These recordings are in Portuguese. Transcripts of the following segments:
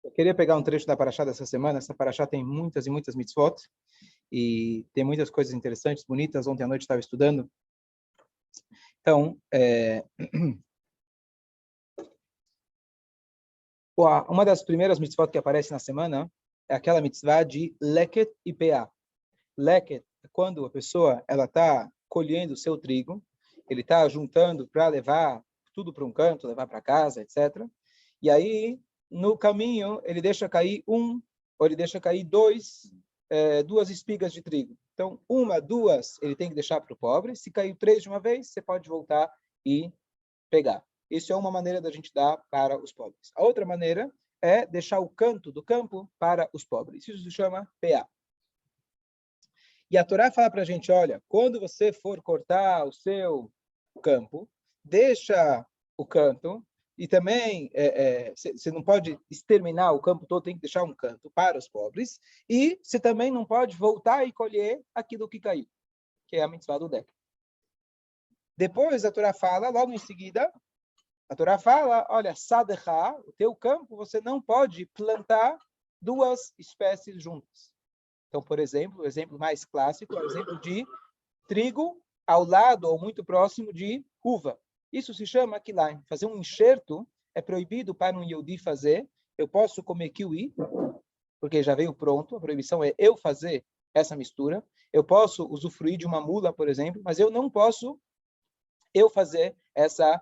Eu queria pegar um trecho da Parashá dessa semana. Essa Parashá tem muitas e muitas mitzvot e tem muitas coisas interessantes, bonitas. Ontem à noite estava estudando. Então, uma das primeiras mitzvot que aparece na semana é aquela mitzvah de leket e peah. Leket é quando a pessoa ela está colhendo o seu trigo, ele está juntando para levar tudo para um canto, levar para casa, etc. E aí, no caminho, ele deixa cair ou ele deixa cair duas espigas de trigo. Então, duas, ele tem que deixar para o pobre. Se caiu 3 de uma vez, você pode voltar e pegar. Isso é uma maneira da gente dar para os pobres. A outra maneira é deixar o canto do campo para os pobres. Isso se chama peah. E a Torá fala para a gente, olha, quando você for cortar o seu campo, deixa o canto, e também você não pode exterminar o campo todo, tem que deixar um canto para os pobres, e você também não pode voltar e colher aquilo que caiu, que é a mitzvah do Deca. Depois a Torá fala, logo em seguida, a Torá fala, olha, Sadecha, o teu campo, você não pode plantar duas espécies juntas. Então, por exemplo, o exemplo mais clássico é o exemplo de trigo ao lado ou muito próximo de uva. Isso se chama kilaim. Fazer um enxerto é proibido para um Yehudi fazer. Eu posso comer kiwi, porque já veio pronto. A proibição é eu fazer essa mistura. Eu posso usufruir de uma mula, por exemplo, mas eu não posso eu fazer essa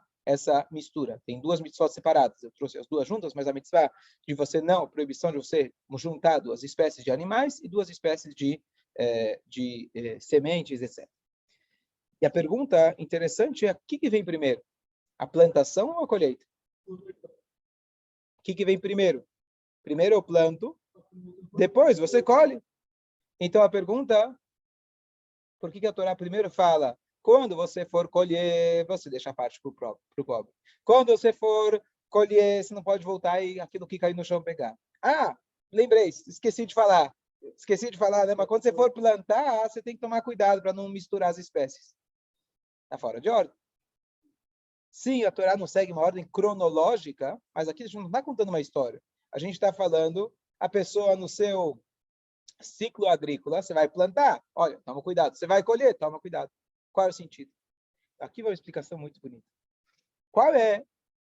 mistura. Tem duas mitzvot separadas. Eu trouxe as duas juntas, mas a mitzvah de você não, a proibição de você juntar duas espécies de animais e duas espécies de sementes, etc. E a pergunta interessante é, o que vem primeiro? A plantação ou a colheita? O que vem primeiro? Primeiro eu planto, depois você colhe. Então a pergunta, por que a Torá primeiro fala quando você for colher, você deixa a parte para o pobre. Quando você for colher, você não pode voltar e aquilo que caiu no chão pegar. Ah, lembrei, esqueci de falar, né? Mas quando você for plantar, você tem que tomar cuidado para não misturar as espécies. Está fora de ordem. Sim, a Torá não segue uma ordem cronológica, mas aqui a gente não está contando uma história. A gente está falando a pessoa no seu ciclo agrícola, você vai plantar, olha, toma cuidado. Você vai colher, toma cuidado. Qual é o sentido? Aqui vai uma explicação muito bonita. Qual é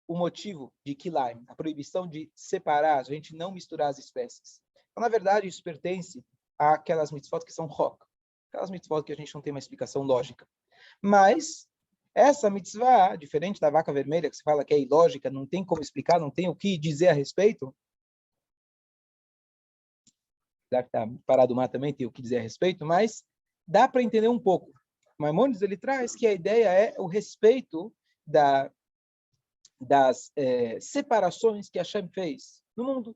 o motivo de kilaim, a proibição de separar, a gente não misturar as espécies? Então, na verdade, isso pertence àquelas mitzvot que são rock, aquelas mitzvot que a gente não tem uma explicação lógica. Mas essa mitzvah, diferente da vaca vermelha, que se fala que é ilógica, não tem como explicar, não tem o que dizer a respeito, já que está parado o mar também tem o que dizer a respeito, mas dá para entender um pouco. Maimônides ele traz que a ideia é o respeito das separações que Hashem fez no mundo.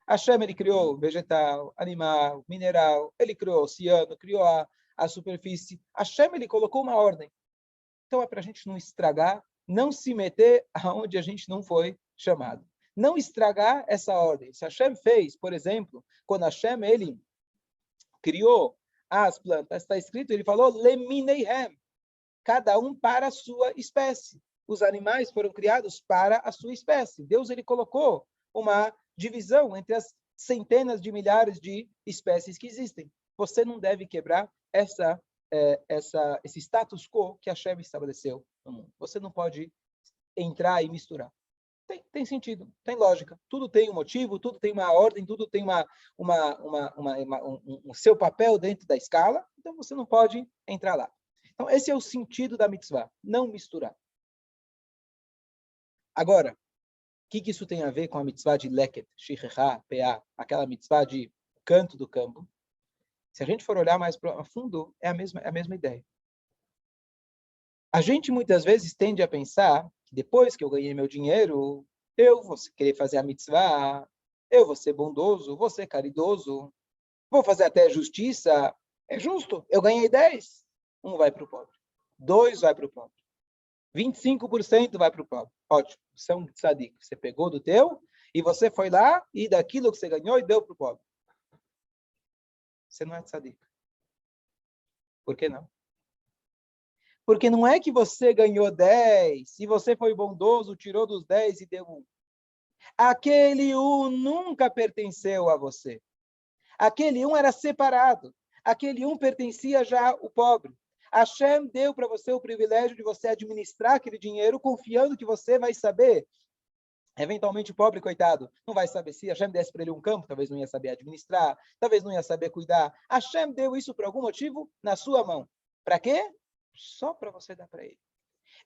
Hashem ele criou vegetal, animal, mineral, ele criou o oceano, criou a superfície. Hashem ele colocou uma ordem. Então é para a gente não estragar, não se meter aonde a gente não foi chamado. Não estragar essa ordem. Se Hashem fez, por exemplo, quando Hashem ele criou as plantas, está escrito, ele falou, lemineihem, cada um para a sua espécie. Os animais foram criados para a sua espécie. Deus ele colocou uma divisão entre as centenas de milhares de espécies que existem. Você não deve quebrar esse status quo que Hashem estabeleceu no mundo. Você não pode entrar e misturar. Tem sentido, tem lógica. Tudo tem um motivo, tudo tem uma ordem, tudo tem um seu papel dentro da escala, então você não pode entrar lá. Então, esse é o sentido da mitzvah, não misturar. Agora, o que isso tem a ver com a mitzvah de leket, shichechá, peah, aquela mitzvah de canto do campo? Se a gente for olhar mais a fundo, é a mesma ideia. A gente muitas vezes tende a pensar que depois que eu ganhei meu dinheiro, eu vou querer fazer a mitzvah, eu vou ser bondoso, vou ser caridoso, vou fazer até justiça. É justo, eu ganhei 10, um vai para o pobre, 2 vai para o pobre, 25% vai para o pobre. Ótimo, você é um tzadik, você pegou do teu e você foi lá e daquilo que você ganhou e deu para o pobre. Você não é tzadik. Por que não? Porque não é que você ganhou 10, e você foi bondoso, tirou dos 10 e deu 1. Aquele nunca pertenceu a você. Aquele era separado. Aquele pertencia já ao pobre. Hashem deu para você o privilégio de você administrar aquele dinheiro, confiando que você vai saber. Eventualmente o pobre, coitado, não vai saber se Hashem desse para ele um campo, talvez não ia saber administrar, talvez não ia saber cuidar. Hashem deu isso por algum motivo na sua mão. Para quê? Só para você dar para ele.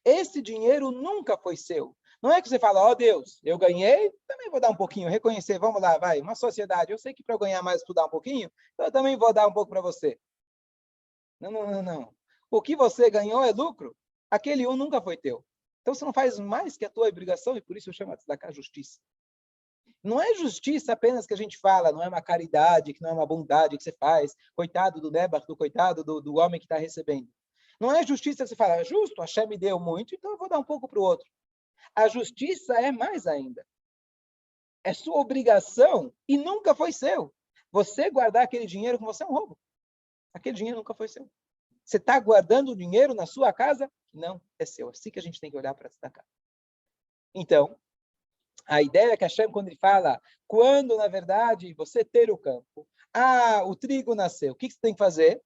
Esse dinheiro nunca foi seu. Não é que você fala, ó Deus, eu ganhei, também vou dar um pouquinho, reconhecer, vamos lá, vai, uma sociedade. Eu sei que para eu ganhar mais, estudar um pouquinho, eu também vou dar um pouco para você. Não, não, não, não. O que você ganhou é lucro. Aquele nunca foi teu. Então você não faz mais que a tua obrigação e por isso eu chamo de tzedakah justiça. Não é justiça apenas que a gente fala, não é uma caridade, que não é uma bondade que você faz. Coitado do Nebar, coitado do homem que está recebendo. Não é justiça que você fala, justo, Hashem me deu muito, então eu vou dar um pouco para o outro. A justiça é mais ainda. É sua obrigação e nunca foi seu. Você guardar aquele dinheiro com você é um roubo. Aquele dinheiro nunca foi seu. Você está guardando o dinheiro na sua casa? Não, é seu. Assim que a gente tem que olhar para tzedakah. Então, a ideia é que Hashem, quando ele fala, quando, na verdade, você ter o campo, o trigo nasceu, o que você tem que fazer?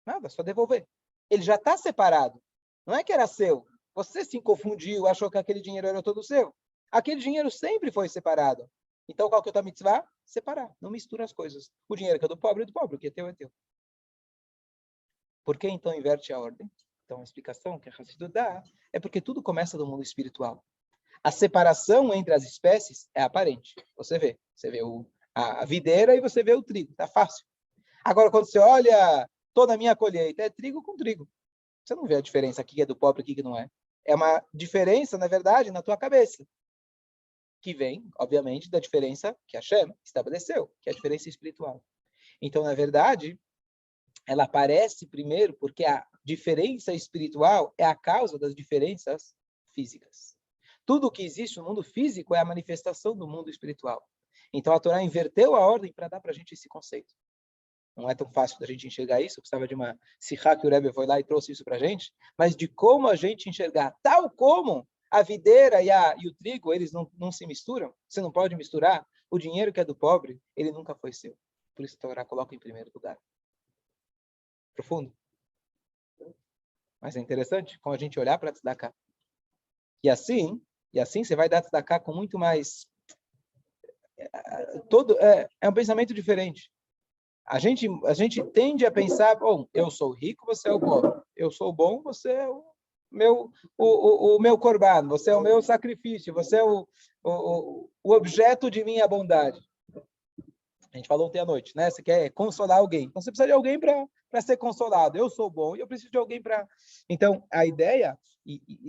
Nada, só devolver. Ele já está separado. Não é que era seu. Você se confundiu, achou que aquele dinheiro era todo seu. Aquele dinheiro sempre foi separado. Então, qual que é a tua mitzvah? Separar. Não mistura as coisas. O dinheiro que é do pobre, o que é teu, é teu. Por que, então, inverte a ordem? Então, a explicação que a Hassidut dá é porque tudo começa do mundo espiritual. A separação entre as espécies é aparente. Você vê a videira e você vê o trigo. Tá fácil. Agora, quando você olha toda a minha colheita, é trigo com trigo. Você não vê a diferença aqui que é do pobre e aqui que não é. É uma diferença, na verdade, na tua cabeça. Que vem, obviamente, da diferença que Hashem estabeleceu, que é a diferença espiritual. Então, na verdade, ela aparece primeiro porque a diferença espiritual é a causa das diferenças físicas. Tudo que existe no mundo físico é a manifestação do mundo espiritual. Então, a Torá inverteu a ordem para dar para a gente esse conceito. Não é tão fácil da gente enxergar isso, eu precisava de uma sihá que o Rebbe foi lá e trouxe isso para a gente, mas de como a gente enxergar, tal como a videira e o trigo, eles não se misturam, você não pode misturar, o dinheiro que é do pobre, ele nunca foi seu. Por isso a Torá coloca em primeiro lugar. Profundo. Mas é interessante, como a gente olhar para tzedakah. E assim você vai dar tzedakah com muito mais... É um pensamento diferente. A gente tende a pensar, bom, eu sou rico, você é o pobre. Eu sou bom, você é o meu corban, você é o meu sacrifício, você é o objeto de minha bondade. A gente falou ontem à noite, né? Você quer consolar alguém. Então, você precisa de alguém para ser consolado. Eu sou bom e eu preciso de alguém para... Então, a ideia,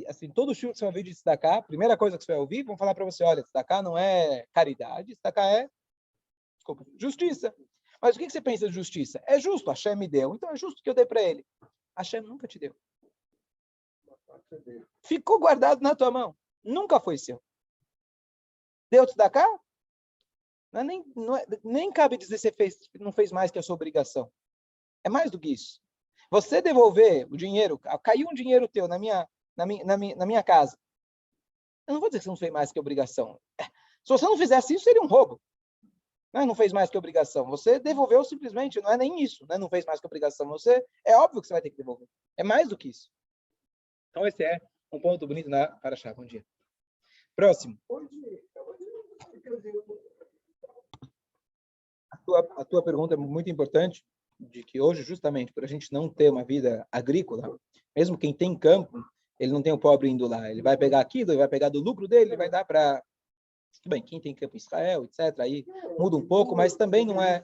assim, todo show que você vai ouvir de tzedakah, a primeira coisa que você vai ouvir, vão falar para você, olha, tzedakah não é caridade, tzedakah é, desculpa, justiça. Mas o que você pensa de justiça? É justo, Hashem me deu, então é justo que eu dê para ele. Hashem nunca te deu. Ficou guardado na tua mão. Nunca foi seu. Deu tzedakah? Nem cabe dizer que você não fez mais que a sua obrigação. É mais do que isso. Você devolver o dinheiro, caiu um dinheiro teu na minha casa. Eu não vou dizer que você não fez mais que a obrigação. Se você não fizesse isso, seria um roubo. Não fez mais que a obrigação. Você devolveu simplesmente, não é nem isso, não fez mais que a obrigação. É óbvio que você vai ter que devolver. É mais do que isso. Então esse é um ponto bonito na Parashá. Bom dia. Próximo. A tua pergunta é muito importante, de que hoje, justamente, por a gente não ter uma vida agrícola, mesmo quem tem campo, ele não tem o pobre indo lá. Ele vai pegar aquilo, ele vai pegar do lucro dele, ele vai dar para... Tudo bem, quem tem campo em Israel, etc., aí muda um pouco, mas também não é...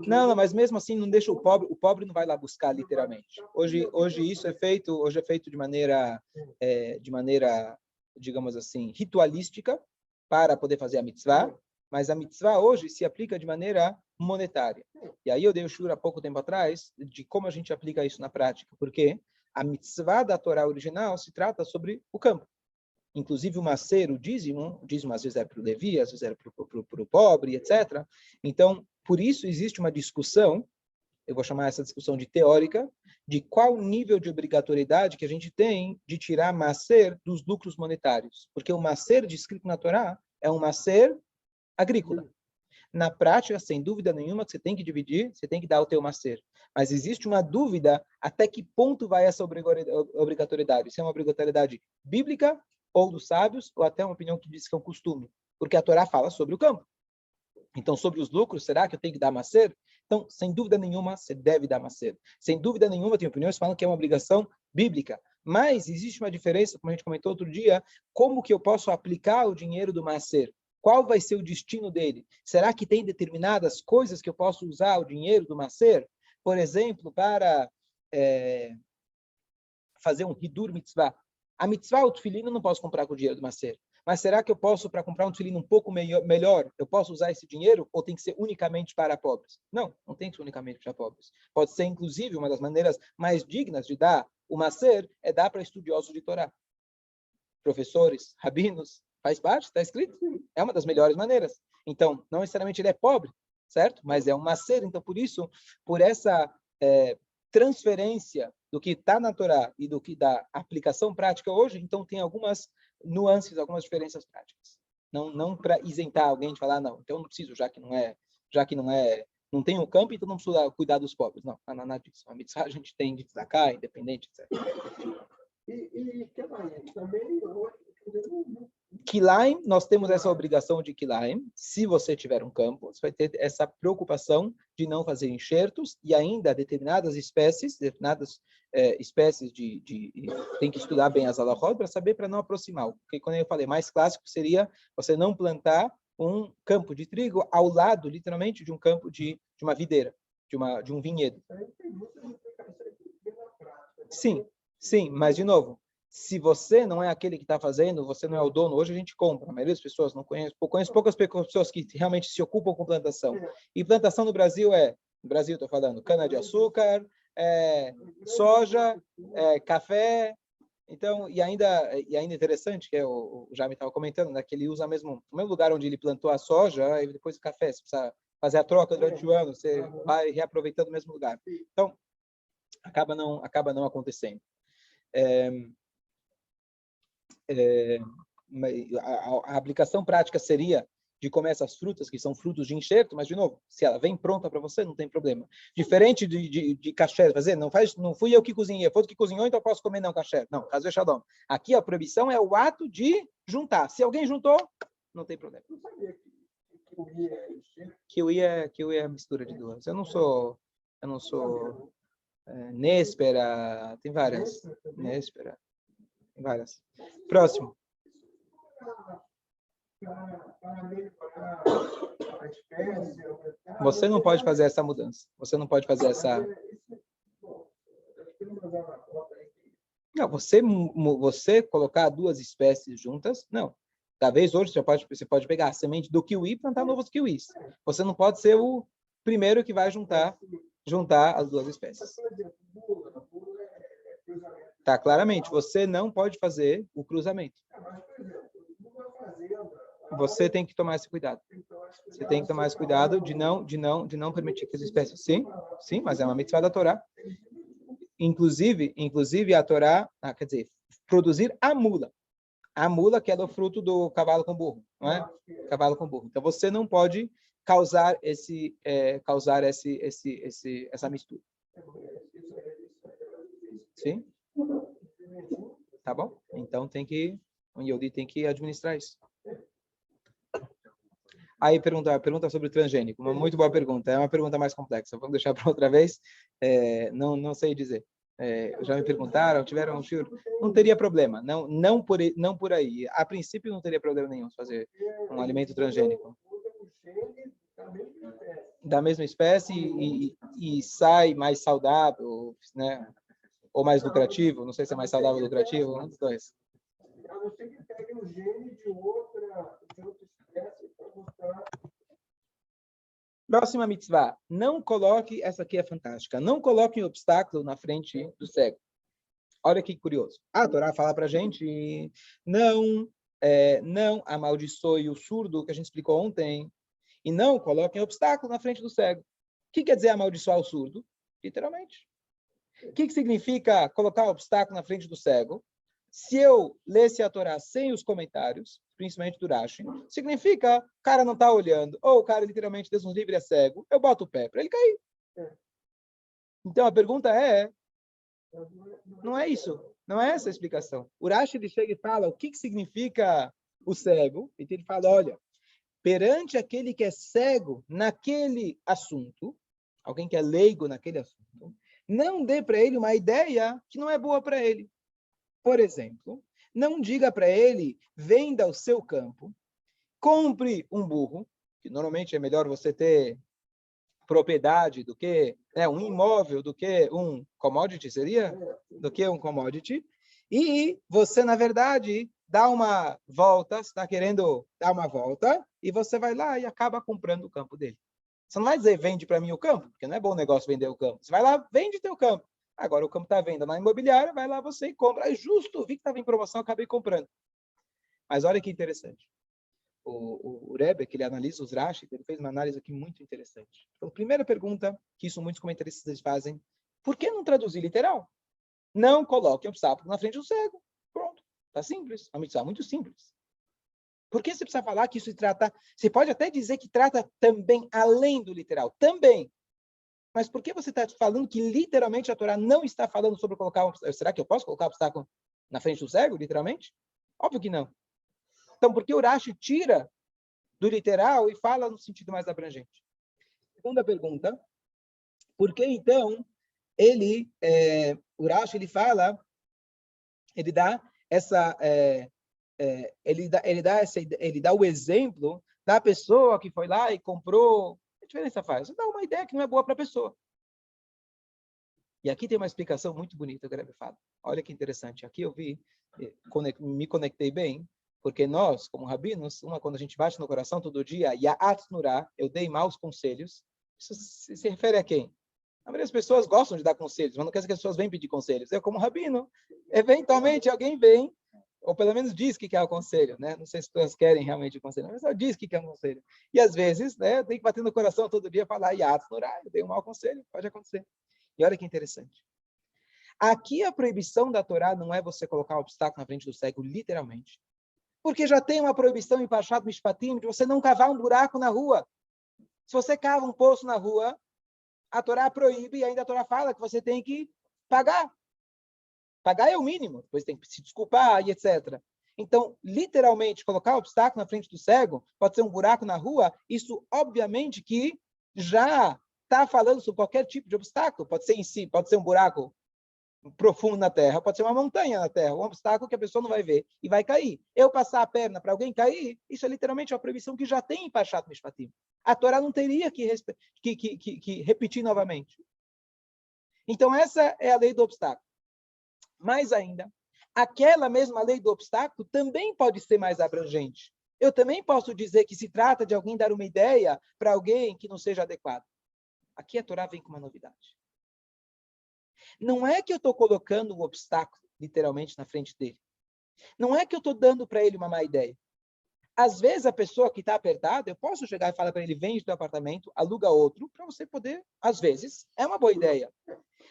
Não, mas mesmo assim não deixa o pobre não vai lá buscar literalmente. Hoje isso é feito, de maneira, digamos assim, ritualística, para poder fazer a mitzvah, mas a mitzvah hoje se aplica de maneira monetária. E aí eu dei o shur há pouco tempo atrás de como a gente aplica isso na prática, porque a mitzvah da Torá original se trata sobre o campo. Inclusive o macer, o dízimo às vezes é para o Levi, às vezes é para o pobre, etc. Então, por isso existe uma discussão, eu vou chamar essa discussão de teórica, de qual nível de obrigatoriedade que a gente tem de tirar macer dos lucros monetários. Porque o macer descrito na Torá é um macer agrícola. Na prática, sem dúvida nenhuma, que você tem que dividir, você tem que dar o teu macer. Mas existe uma dúvida até que ponto vai essa obrigatoriedade. Se é uma obrigatoriedade bíblica, ou dos sábios, ou até uma opinião que diz que é um costume. Porque a Torá fala sobre o campo. Então, sobre os lucros, será que eu tenho que dar macer? Então, sem dúvida nenhuma, você deve dar macer. Sem dúvida nenhuma, tem opiniões que falam que é uma obrigação bíblica. Mas existe uma diferença, como a gente comentou outro dia, como que eu posso aplicar o dinheiro do macer? Qual vai ser o destino dele? Será que tem determinadas coisas que eu posso usar o dinheiro do macer? Por exemplo, para fazer um hidur mitzvah. A mitzvah, o tefilim, eu não posso comprar com o dinheiro do macer. Mas será que eu posso, para comprar um tefilim um pouco melhor, eu posso usar esse dinheiro ou tem que ser unicamente para pobres? Não, não tem que ser unicamente para pobres. Pode ser, inclusive, uma das maneiras mais dignas de dar o macer é dar para estudiosos de Torá. Professores, rabinos, faz parte, está escrito. É uma das melhores maneiras. Então, não necessariamente ele é pobre, certo? Mas é um macer. Então, por isso, por essa transferência do que está na Torá e do que da aplicação prática hoje, então tem algumas nuances, algumas diferenças práticas. Não para isentar alguém de falar, não, então não preciso, já que não tem um campo, então não preciso cuidar dos pobres. Não, nada disso. A mitzvah a gente tem de destacar, independente, etc. E também Kilaim, nós temos essa obrigação de Kilaim. Se você tiver um campo, você vai ter essa preocupação de não fazer enxertos e ainda determinadas espécies tem que estudar bem as halachot para saber, para não aproximar. Porque quando eu falei, mais clássico seria você não plantar um campo de trigo ao lado, literalmente, de um campo de uma videira, de um vinhedo. Sim, mas de novo, se você não é aquele que está fazendo, você não é o dono, hoje a gente compra, a maioria das pessoas não conhece, conheço poucas pessoas que realmente se ocupam com plantação. E plantação no Brasil estou falando, cana-de-açúcar, soja, café, então, e ainda interessante, que o Jaime estava comentando, né, que ele usa o mesmo lugar onde ele plantou a soja e depois o café, você precisa fazer a troca durante o ano, você vai reaproveitando o mesmo lugar. Então, acaba não acontecendo. A aplicação prática seria de comer essas frutas, que são frutos de enxerto, mas, de novo, se ela vem pronta para você, não tem problema. Diferente de kasher, fazer, não fui eu que cozinhei, foi outro que cozinhou, então eu posso comer não kasher. Não, caso é shalom. Aqui a proibição é o ato de juntar. Se alguém juntou, não tem problema. Kiwi é a mistura de duas. Eu não sou Néspera, tem várias. Néspera, tem várias. Próximo. Você não pode fazer essa mudança. Você não pode fazer essa... Não, você colocar duas espécies juntas, não. Talvez hoje você pode pegar a semente do kiwi e plantar novos kiwis. Você não pode ser o primeiro que vai juntar as duas espécies. Tá, claramente, você não pode fazer o cruzamento. Você tem que tomar esse cuidado. Você tem que tomar esse cuidado de não permitir que as espécies... Sim, mas é uma mitzvah da Torá. Inclusive a Torá, quer dizer, produzir a mula. A mula que é do fruto do cavalo com burro, não é? Cavalo com burro. Então você não pode causar essa mistura. Sim? Tá bom? Então o Yehudi tem que administrar isso. Aí pergunta sobre o transgênico, uma muito boa pergunta, é uma pergunta mais complexa, vamos deixar para outra vez, não sei dizer. Já me perguntaram, tiveram não teria problema, não por aí. A princípio não teria problema nenhum fazer um alimento transgênico da mesma espécie e sai mais saudável, né? Ou mais lucrativo, não sei se é mais saudável ou lucrativo, um dos dois. A não ser que pegue um gene de outra espécie para mostrar. Próxima mitzvah. Não coloque, essa aqui é fantástica, não coloque um obstáculo na frente do cego. Olha que curioso. A Torá fala para a gente, não amaldiçoe o surdo, que a gente explicou ontem, e não coloque um obstáculo na frente do cego. O que quer dizer amaldiçoar o surdo? Literalmente. O que significa colocar um obstáculo na frente do cego? Se eu lesse a Torá sem os comentários, principalmente do Rashi, significa o cara não está olhando, ou o cara literalmente, Deus nos livre, é cego, eu boto o pé para ele cair. Então a pergunta é, não é isso, não é essa a explicação. O Rashi ele chega e fala o que significa o cego, então ele fala, olha, perante aquele que é cego naquele assunto, alguém que é leigo naquele assunto, não dê para ele uma ideia que não é boa para ele. Por exemplo, não diga para ele, venda o seu campo, compre um burro, que normalmente é melhor você ter propriedade do que um imóvel, do que um commodity, seria? Do que um commodity. E você, na verdade, dá uma volta, você está querendo dar uma volta, e você vai lá e acaba comprando o campo dele. Você não vai dizer, vende para mim o campo, porque não é bom negócio vender o campo. Você vai lá, vende teu campo. Agora o campo está à venda na imobiliária, vai lá você e compra. É justo, vi que estava em promoção, acabei comprando. Mas olha que interessante. O Rebbe, que ele analisa os Rashi, ele fez uma análise aqui muito interessante. Então, primeira pergunta, que isso muitos comentaristas fazem, por que não traduzir literal? Não coloque um sapo na frente do cego. Pronto, está simples. A mitzvah é muito simples. Por que você precisa falar que isso se trata... Você pode até dizer que trata também além do literal. Também. Mas por que você está falando que literalmente a Torá não está falando sobre colocar... Será que eu posso colocar o obstáculo na frente do cego, literalmente? Óbvio que não. Então, por que o Rashi tira do literal e fala no sentido mais abrangente? Segunda pergunta, por que então o Rashi ele fala, ele dá essa, ele dá o exemplo da pessoa que foi lá e comprou. Que diferença faz? Dá uma ideia que não é boa para a pessoa. E aqui tem uma explicação muito bonita que o Rebbe fala. Olha que interessante. Aqui eu me conectei bem. Porque nós, como rabinos, quando a gente bate no coração todo dia, Ya'at Nurah, eu dei maus conselhos, isso se refere a quem? A maioria das pessoas gostam de dar conselhos, mas não quer dizer que as pessoas vêm pedir conselhos. Eu, como rabino, eventualmente alguém vem, ou pelo menos diz que quer o conselho, né? Não sei se as pessoas querem realmente o conselho, mas só diz que quer um conselho. E às vezes, né, tem que bater no coração todo dia e falar, Ya'at Nurah, eu dei um mau conselho, pode acontecer. E olha que interessante. Aqui a proibição da Torá não é você colocar um obstáculo na frente do cego, literalmente. Porque já tem uma proibição em Parashat Mishpatim de você não cavar um buraco na rua. Se você cava um poço na rua, a Torá proíbe e ainda a Torá fala que você tem que pagar. Pagar é o mínimo, depois tem que se desculpar e etc. Então, literalmente, colocar um obstáculo na frente do cego, pode ser um buraco na rua, isso obviamente que já está falando sobre qualquer tipo de obstáculo. Pode ser em si, pode ser um buraco profundo na terra, pode ser uma montanha na terra, um obstáculo que a pessoa não vai ver e vai cair. Eu passar a perna para alguém cair, isso é literalmente uma proibição que já tem em Parashat Mishpatim. A Torá não teria que repetir novamente. Então, essa é a lei do obstáculo. Mais ainda, aquela mesma lei do obstáculo também pode ser mais abrangente. Eu também posso dizer que se trata de alguém dar uma ideia para alguém que não seja adequado. Aqui a Torá vem com uma novidade. Não é que eu estou colocando um obstáculo, literalmente, na frente dele. Não é que eu estou dando para ele uma má ideia. Às vezes, a pessoa que está apertada, eu posso chegar e falar para ele, vende teu apartamento, aluga outro, para você poder, às vezes, é uma boa ideia.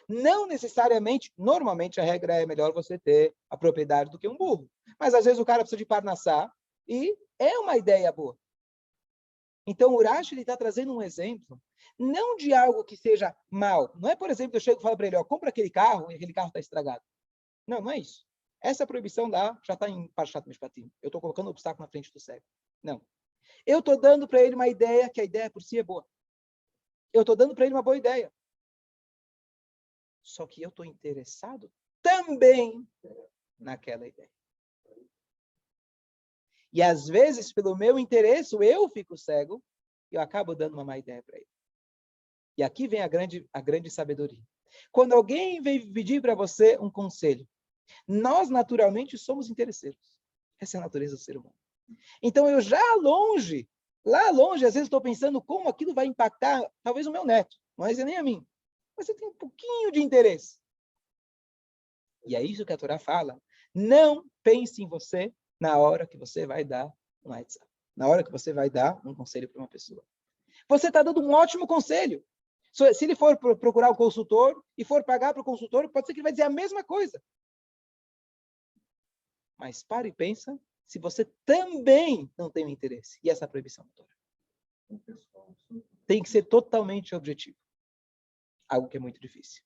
Não necessariamente, normalmente a regra é melhor você ter a propriedade do que um burro. Mas, às vezes, o cara precisa de parnassá e é uma ideia boa. Então, o Rashi está trazendo um exemplo, não de algo que seja mal. Não é, por exemplo, eu chego e falo para ele, compra aquele carro e aquele carro está estragado. Não, não é isso. Essa proibição lá já está em Parashat Mishpatim. Eu estou colocando um obstáculo na frente do cego. Não. Eu estou dando para ele uma ideia, que a ideia por si é boa. Eu estou dando para ele uma boa ideia. Só que eu estou interessado também naquela ideia. E às vezes, pelo meu interesse, eu fico cego e eu acabo dando uma má ideia para ele. E aqui vem a grande sabedoria. Quando alguém vem pedir para você um conselho, nós naturalmente somos interesseiros. Essa é a natureza do ser humano. Então eu lá longe, às vezes estou pensando como aquilo vai impactar talvez o meu neto, mas nem a mim. Mas eu tenho um pouquinho de interesse. E é isso que a Torá fala. Não pense em você na hora que você vai dar um WhatsApp. Na hora que você vai dar um conselho para uma pessoa. Você está dando um ótimo conselho. Se ele for procurar o consultor e for pagar para o consultor, pode ser que ele vai dizer a mesma coisa. Mas para e pensa se você também não tem um interesse. E essa proibição da Torá. Tem que ser totalmente objetivo. Algo que é muito difícil.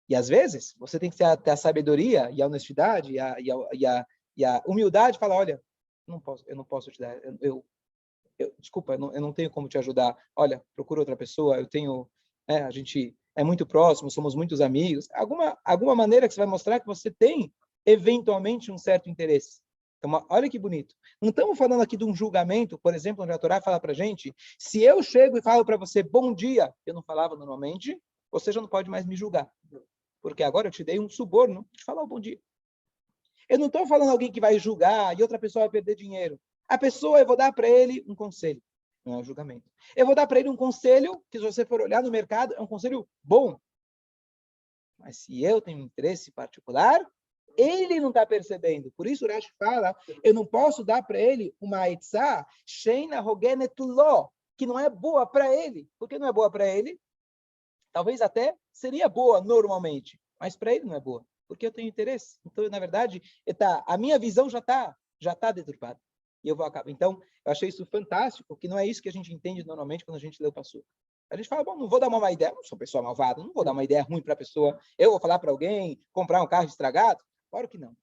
E às vezes, você tem que ter a sabedoria e a honestidade e a humildade de falar, olha, eu não posso te dar, desculpa, eu não tenho como te ajudar. Olha, procura outra pessoa, a gente é muito próximo, somos muitos amigos. Alguma maneira que você vai mostrar que você tem, eventualmente, um certo interesse. Então, olha que bonito. Não estamos falando aqui de um julgamento, por exemplo, onde a Torá fala para a gente, se eu chego e falo para você, bom dia, eu não falava normalmente, você já não pode mais me julgar. Porque agora eu te dei um suborno de falar o bom dia. Eu não estou falando alguém que vai julgar e outra pessoa vai perder dinheiro. A pessoa, eu vou dar para ele um conselho. Não é um julgamento. Eu vou dar para ele um conselho que, se você for olhar no mercado, é um conselho bom. Mas se eu tenho um interesse particular, ele não está percebendo. Por isso, o Rashi fala, eu não posso dar para ele uma etzá, sheina hogenet lo, que não é boa para ele. Por que não é boa para ele? Talvez até seria boa normalmente, mas para ele não é boa, porque eu tenho interesse. Então, na verdade, a minha visão já tá deturpada. E eu vou acabar. Então, eu achei isso fantástico, que não é isso que a gente entende normalmente quando a gente lê o Passuca. A gente fala, bom, não vou dar uma má ideia, não sou pessoa malvada, não vou dar uma ideia ruim para a pessoa, eu vou falar para alguém comprar um carro estragado? Claro que não.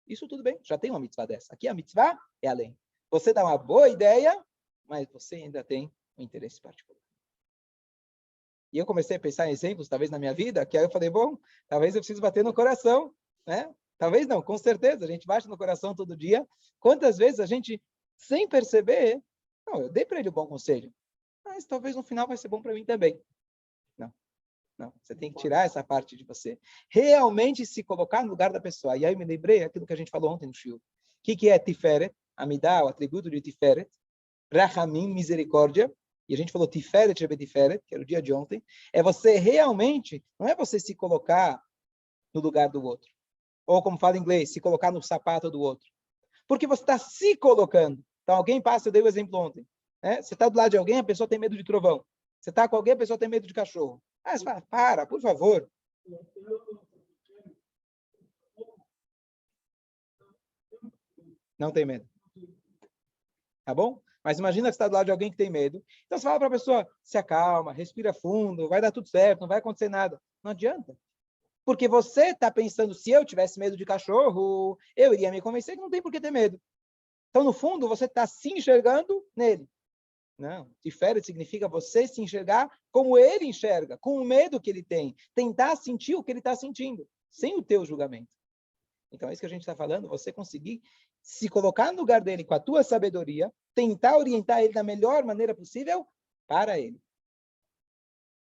Isso tudo bem, já tem uma mitzvah dessa. Aqui a mitzvah é além. Você dá uma boa ideia, mas você ainda tem um interesse particular. E eu comecei a pensar em exemplos, talvez na minha vida, que aí eu falei, bom, talvez eu preciso bater no coração, né? Talvez não, com certeza, a gente bate no coração todo dia. Quantas vezes a gente, sem perceber, não, eu dei para ele um bom conselho, mas talvez no final vai ser bom para mim também. Não, você tem que tirar essa parte de você. Realmente se colocar no lugar da pessoa. E aí eu me lembrei aquilo que a gente falou ontem no Shiur. O que é Tiferet? Amidá, o atributo de Tiferet. Rahamim, misericórdia. E a gente falou Tiferet, Tiferet, que era o dia de ontem. É você realmente, não é você se colocar no lugar do outro. Ou como fala em inglês, se colocar no sapato do outro. Porque você está se colocando. Então alguém passa, eu dei o exemplo ontem. Né? Você está do lado de alguém, a pessoa tem medo de trovão. Você está com alguém, a pessoa tem medo de cachorro. Ah, você fala, para, por favor. Não tem medo. Tá bom? Mas imagina que você está do lado de alguém que tem medo. Então você fala para a pessoa, se acalma, respira fundo, vai dar tudo certo, não vai acontecer nada. Não adianta. Porque você está pensando, se eu tivesse medo de cachorro, eu iria me convencer que não tem por que ter medo. Então, no fundo, você está se enxergando nele. Não, Tiferet significa você se enxergar como ele enxerga, com o medo que ele tem. Tentar sentir o que ele está sentindo, sem o teu julgamento. Então, é isso que a gente está falando, você conseguir se colocar no lugar dele com a tua sabedoria, tentar orientar ele da melhor maneira possível para ele,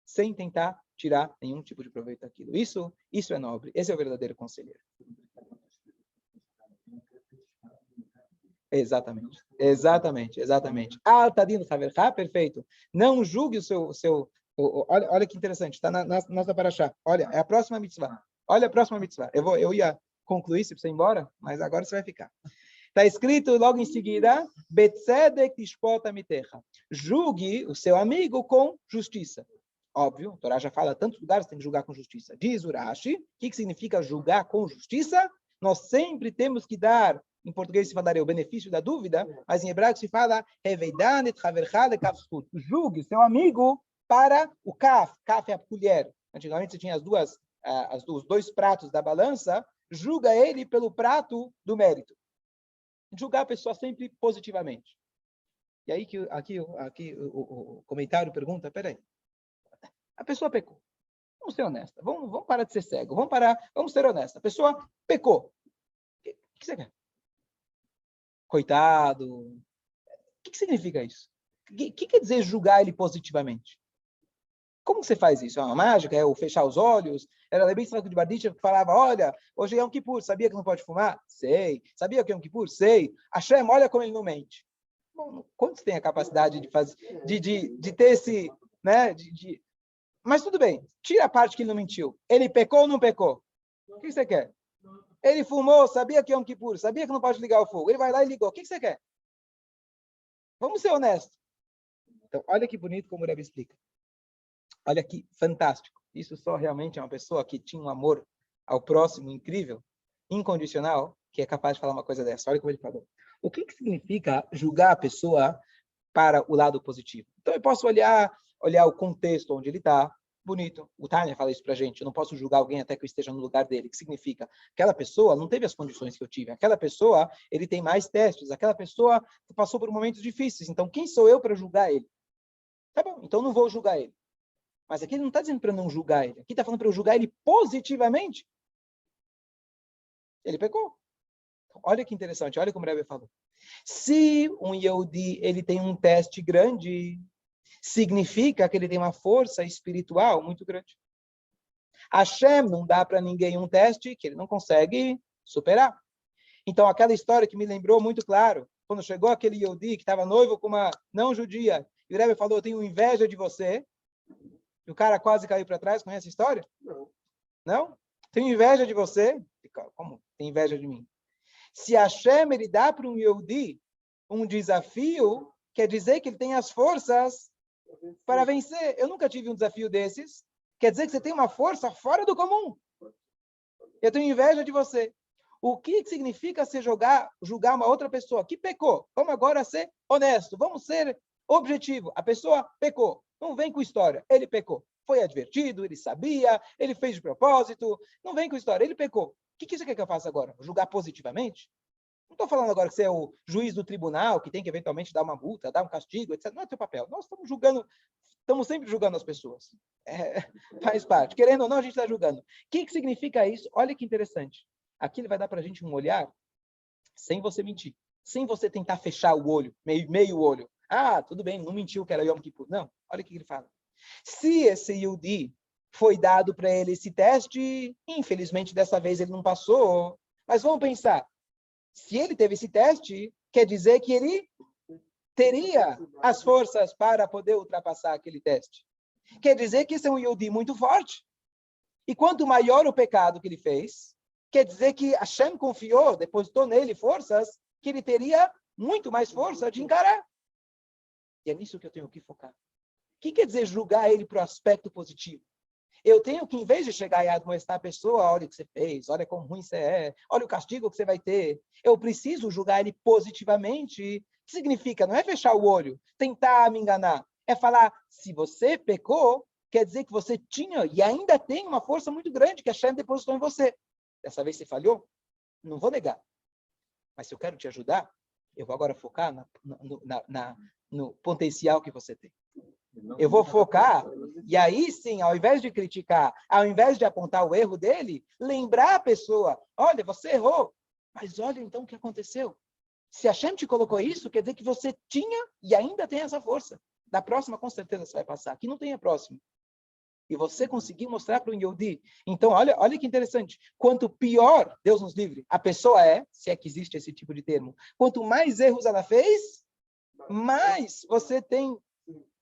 sem tentar tirar nenhum tipo de proveito daquilo. Isso é nobre, esse é o verdadeiro conselheiro. Exatamente. Tadino Haverá, perfeito. Não julgue o seu olha que interessante, está na nossa paraxá. Olha, é a próxima mitzvah. Olha a próxima mitzvah. Eu ia concluir se você ir embora, mas agora você vai ficar. Está escrito logo em seguida, Betzedek tishpot amitecha. Julgue o seu amigo com justiça. Óbvio, a Torá já fala tantos lugares tem que julgar com justiça. Diz Urashi, o que significa julgar com justiça? Nós sempre temos que dar, em português se falaria o benefício da dúvida, mas em hebraico se fala julgue seu amigo para o kaf. Kaf é a colher. Antigamente você tinha os dois pratos da balança, julga ele pelo prato do mérito. Julgar a pessoa sempre positivamente. E aí aqui o comentário pergunta, peraí, a pessoa pecou. Vamos ser honesta. Vamos parar de ser cego. Vamos ser honesta. A pessoa pecou. O que você quer? Coitado. O que significa isso? O que quer dizer julgar ele positivamente? Como você faz isso? É uma mágica? É o fechar os olhos? Era Lebi Sraco de Barditchev que falava, olha, hoje é Yom Kippur, sabia que não pode fumar? Sei. Sabia que é Yom Kippur? Sei. Hashem, olha como ele não mente. Bom, quantos têm a capacidade de ter esse... Né, Mas tudo bem, tira a parte que ele não mentiu. Ele pecou ou não pecou? O que você quer? Ele fumou, sabia que é Yom Kippur, sabia que não pode ligar o fogo. Ele vai lá e ligou. O que você quer? Vamos ser honestos. Então, olha que bonito como o Rebbe explica. Olha que fantástico. Isso só realmente é uma pessoa que tinha um amor ao próximo incrível, incondicional. que é capaz de falar uma coisa dessa. Olha como ele falou. O que significa julgar a pessoa para o lado positivo? Então, eu posso olhar o contexto onde ele está. Bonito. O Tânia fala isso pra gente. Eu não posso julgar alguém até que eu esteja no lugar dele. O que significa? Aquela pessoa não teve as condições que eu tive. Aquela pessoa, ele tem mais testes. Aquela pessoa passou por momentos difíceis. Então, quem sou eu para julgar ele? Tá bom, então não vou julgar ele. Mas aqui ele não está dizendo para eu não julgar ele. Aqui está falando para eu julgar ele positivamente. Ele pecou. Olha que interessante. Olha como o Rebbe falou. Se um Yehudi, ele tem um teste grande, significa que ele tem uma força espiritual muito grande. Hashem não dá para ninguém um teste que ele não consegue superar. Então, aquela história que me lembrou muito claro, quando chegou aquele Yehudi que estava noivo com uma não-judia, e o Rebbe falou, eu tenho inveja de você, e o cara quase caiu para trás, conhece a história? Não. Não? Tenho inveja de você? Como tem inveja de mim? Se Hashem ele dá para um Yehudi um desafio, quer dizer que ele tem as forças para vencer. Eu nunca tive um desafio desses. Quer dizer que você tem uma força fora do comum. Eu tenho inveja de você. O que significa se julgar uma outra pessoa que pecou? Vamos agora ser honesto. Vamos ser objetivo. A pessoa pecou. Não vem com história. Ele pecou. Foi advertido, ele sabia, ele fez de propósito. Não vem com história. Ele pecou. O que você quer que eu faça agora? Julgar positivamente? Não estou falando agora que você é o juiz do tribunal, que tem que eventualmente dar uma multa, dar um castigo, etc. Não é teu papel. Nós estamos sempre julgando as pessoas. Faz parte. Querendo ou não, a gente está julgando. O que significa isso? Olha que interessante. Aqui ele vai dar para a gente um olhar sem você mentir. Sem você tentar fechar o olho, meio olho. Ah, tudo bem, não mentiu que era Yom Kippur. Não, olha o que ele fala. Se esse Yehudi foi dado para ele esse teste, infelizmente dessa vez ele não passou. Mas vamos pensar. Se ele teve esse teste, quer dizer que ele teria as forças para poder ultrapassar aquele teste. Quer dizer que esse é um Yehudi muito forte. E quanto maior o pecado que ele fez, quer dizer que Hashem confiou, depositou nele forças, que ele teria muito mais força de encarar. E é nisso que eu tenho que focar. O que quer dizer julgar ele para o aspecto positivo? Eu tenho que, em vez de chegar e admoestar a pessoa, olha o que você fez, olha como ruim você é, olha o castigo que você vai ter, eu preciso julgar ele positivamente. O que significa? Não é fechar o olho, tentar me enganar. É falar, se você pecou, quer dizer que você tinha e ainda tem uma força muito grande que a Hashem depositou em você. Dessa vez você falhou? Não vou negar. Mas se eu quero te ajudar, eu vou agora focar no potencial que você tem. Eu vou focar, e aí sim, ao invés de criticar, ao invés de apontar o erro dele, lembrar a pessoa, olha, você errou, mas olha então o que aconteceu. Se a Hashem te colocou isso, quer dizer que você tinha e ainda tem essa força. Da próxima, com certeza, você vai passar. Aqui não tem a próxima. E você conseguiu mostrar para o Yehudi. Então, olha que interessante. Quanto pior, Deus nos livre, a pessoa é, se é que existe esse tipo de termo, quanto mais erros ela fez, mais você tem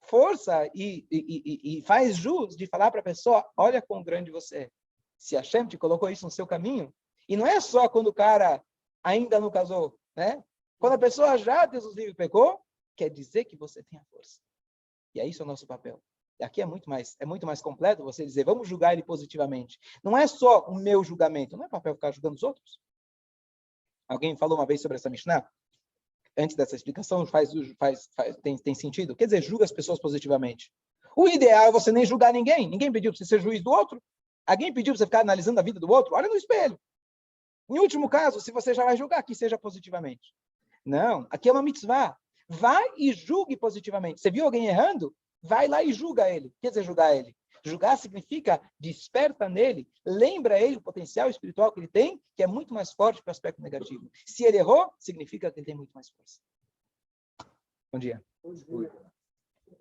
força e faz jus de falar para a pessoa, olha quão grande você é. Se a Hashem te colocou isso no seu caminho, e não é só quando o cara ainda não casou, né? Quando a pessoa já, Deus nos livre, pecou, quer dizer que você tem a força. E é isso o nosso papel. E aqui é muito mais completo você dizer, vamos julgar ele positivamente. Não é só o meu julgamento, não é papel ficar julgando os outros. Alguém falou uma vez sobre essa Mishnah? Antes dessa explicação, tem sentido? Quer dizer, julga as pessoas positivamente. O ideal é você nem julgar ninguém. Ninguém pediu para você ser juiz do outro. Alguém pediu para você ficar analisando a vida do outro? Olha no espelho. Em último caso, se você já vai julgar, que seja positivamente. Não, aqui é uma mitzvah. Vai e julgue positivamente. Você viu alguém errando? Vai lá e julga ele. Quer dizer, julgar ele? Julgar significa desperta nele, lembra ele o potencial espiritual que ele tem, que é muito mais forte que o aspecto negativo. Se ele errou, significa que ele tem muito mais força. Bom dia.